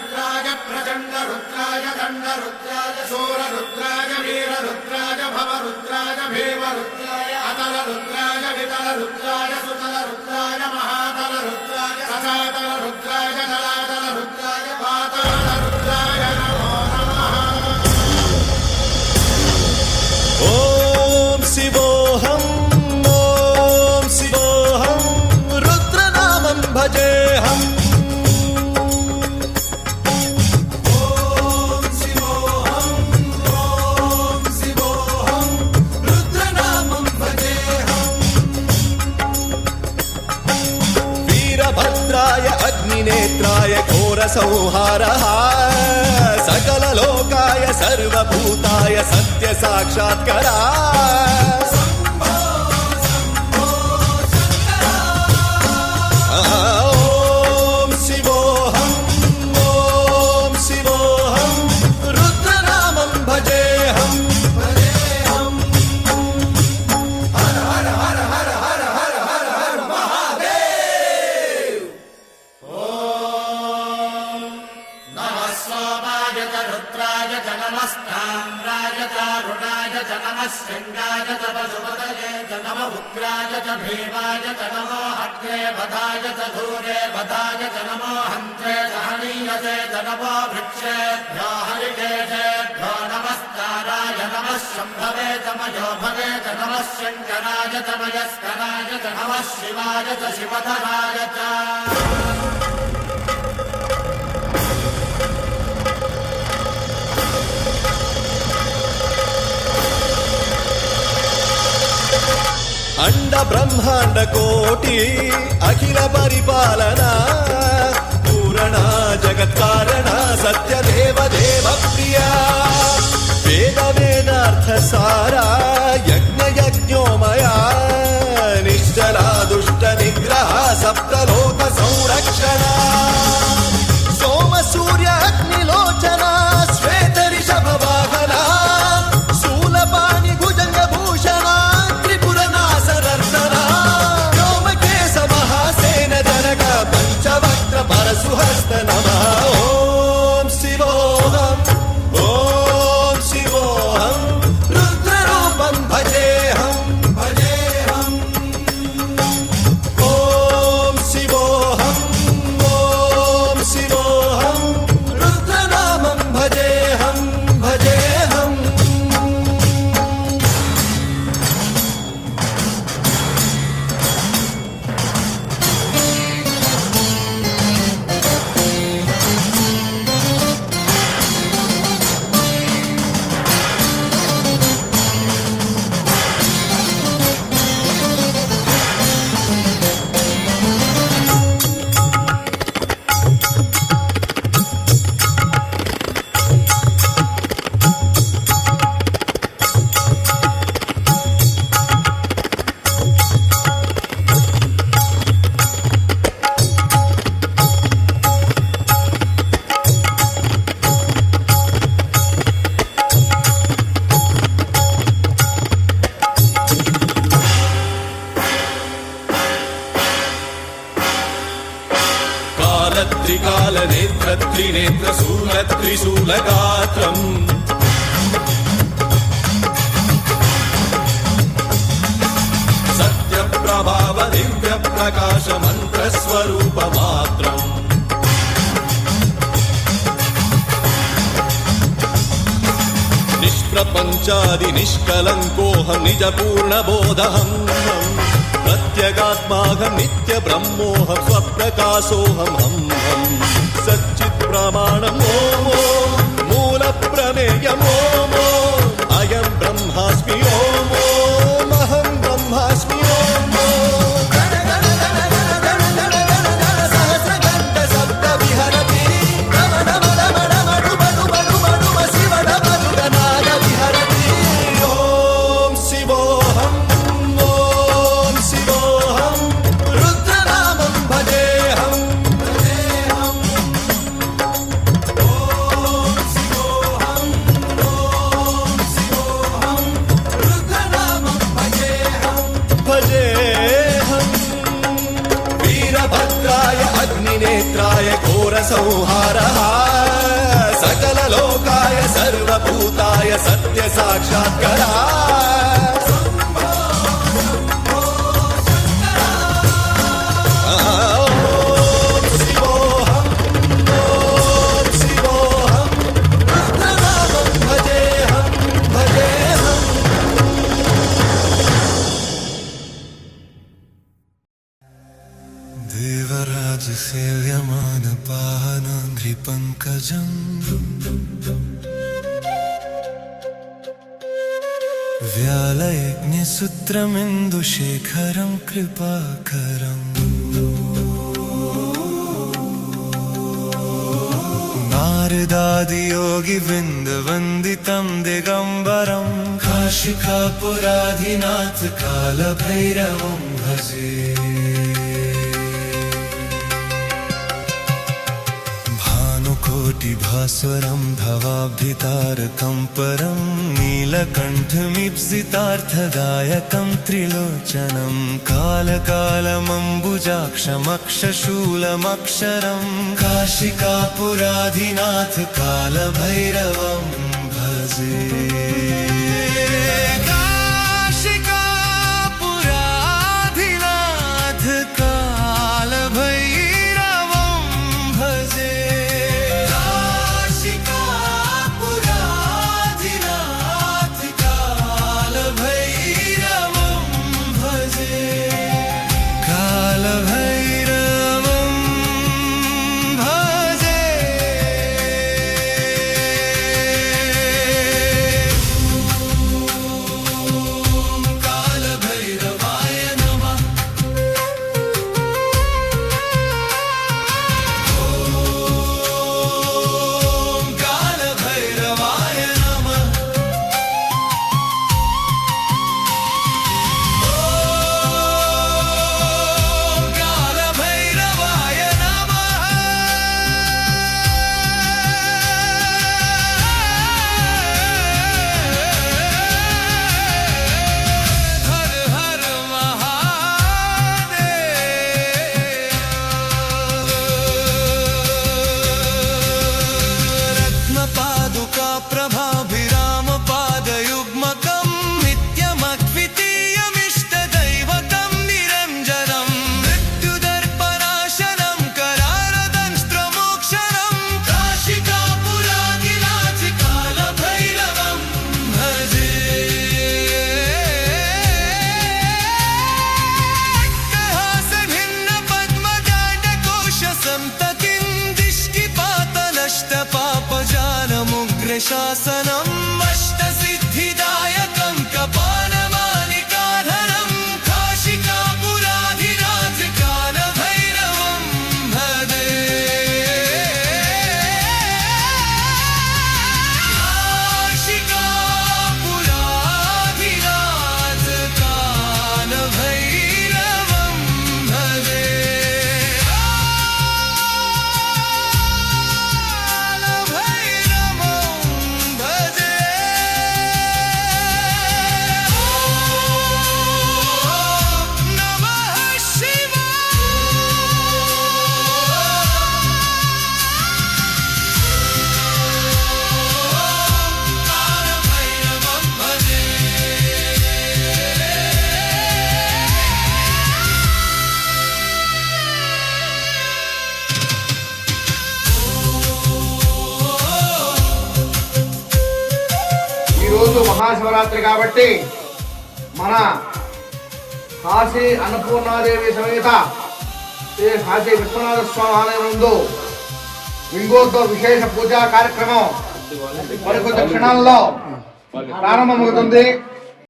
रुद्राय प्रचंड रुद्राय दंड रुद्राय शूर रुद्राय वीर रुद्राय भव रुद्राय भीम रुद्राय अतल रुद्राय वितल रुद्राय सुतल रुद्राय महातल रुद्राय सदातल रुद्राय जलातल रुद्राय पाताल रुद्राय नमो नमः। ओम शिवोऽहं रुद्रनामं भजेऽहम्। वीरभद्राय अग्निनेत्राय घोरसंहारः सकललोकाय सर्वभूताय सत्यसाक्षात्करा। ॐ शिवोऽहं रुद्रनामं भजेऽहम्। हर हर हर हर हर हर हर हर महादेव। ओम नमः सोमाय च रुद्राय च नमस्ताम्राय च अरुणाय च नमः शृङ्गाय च पशुपतये च नमः उग्राय च भीमाय च नमो अग्रे वधाय च धूरे वधाय च नमो हन्त्रे च हनीयसे च नमो वृक्षेभ्यो हरिकेशेभ्यो नमस्काराय नमः शम्भवे च मयोभवे च नमः शङ्कराय च मयस्कराय च नमः शिवाय च शिवधराय च। अंड ब्रह्मांड कोटि अखिल परिपालना पूरणा जगत्कारणा सत्यदेव देव प्रिया वेद वेदार्थ सारा यज्ञ यज्ञोमया निश्चला दुष्ट निग्रह सप्तलोक संरक्षणा सोम सूर्य अग्निलोचना श्वेत ऋषभ वाहना शूलपाणि भुजंग भूषणा परशुहस्त नमः। ओम शिवोऽहं रुद्ररूपं भजेऽहम्। ओम शिवोऽहं रुद्रनामं भजेऽहम्। त्रिकालनेत्र त्रिनेत्र शूल त्रिशूलगात्रम् सत्यप्रभाव दिव्य प्रकाश मन्त्रस्वरूपमात्रम् निष्प्रपञ्चादि निष्कलङ्कोऽहं निजपूर्णबोधहम् प्रत्यगात्माहं नित्य ब्रह्मोऽहं स्वप्रकाशोऽहं हं सच्चित् प्रमाणम् ओम मूल प्रमेयम् ओम अयं ब्रह्मास्मि ओम अहं ब्रह्मास्मि ओम सहस्रघण्ट शब्द विहरति शिवडमरुगनाद विहरति। ओम शिवोऽहं रुद्रनामं भजेऽहम्। वीरभद्राय अग्निनेत्राय घोरसंहारः सत्य साक्षात्करा देवराज सेव्यमान पावनांघ्रि पंकजम् व्यालयज्ञसूत्रमिन्दुशेखरं कृपाकरम् नारदादियोगिवृन्दवन्दितं दिगम्बरं काशिकापुराधिनाथ कालभैरवं भजे कोटिभास्वरं भवाब्धितारकं परं नीलकण्ठमीप्सितार्थदायकं त्रिलोचनं कालकालमम्बुजाक्षमक्षशूलमक्षरं काशिकापुराधिनाथ कालभैरवं भजे काशिकापुराधिनाथ कालभैरवं भजे शासनम् अष्टसिद्धिदायकं कपालमालिकाधरं काशिकापुराधिनाथ कालभैरवं भजे काशिकापुराधिनाथ कालभैरवं भजे మహాశివరాత్రి కాబట్టి మన కాశీ అన్నపూర్ణాదేవి సమేత శ్రీ కాశీ విశ్వనాథ స్వామి ఆలయం నందు లింగోద్భవ విశేష పూజా కార్యక్రమం మరికొద్ది క్షణాల్లో ప్రారంభమవుతుంది.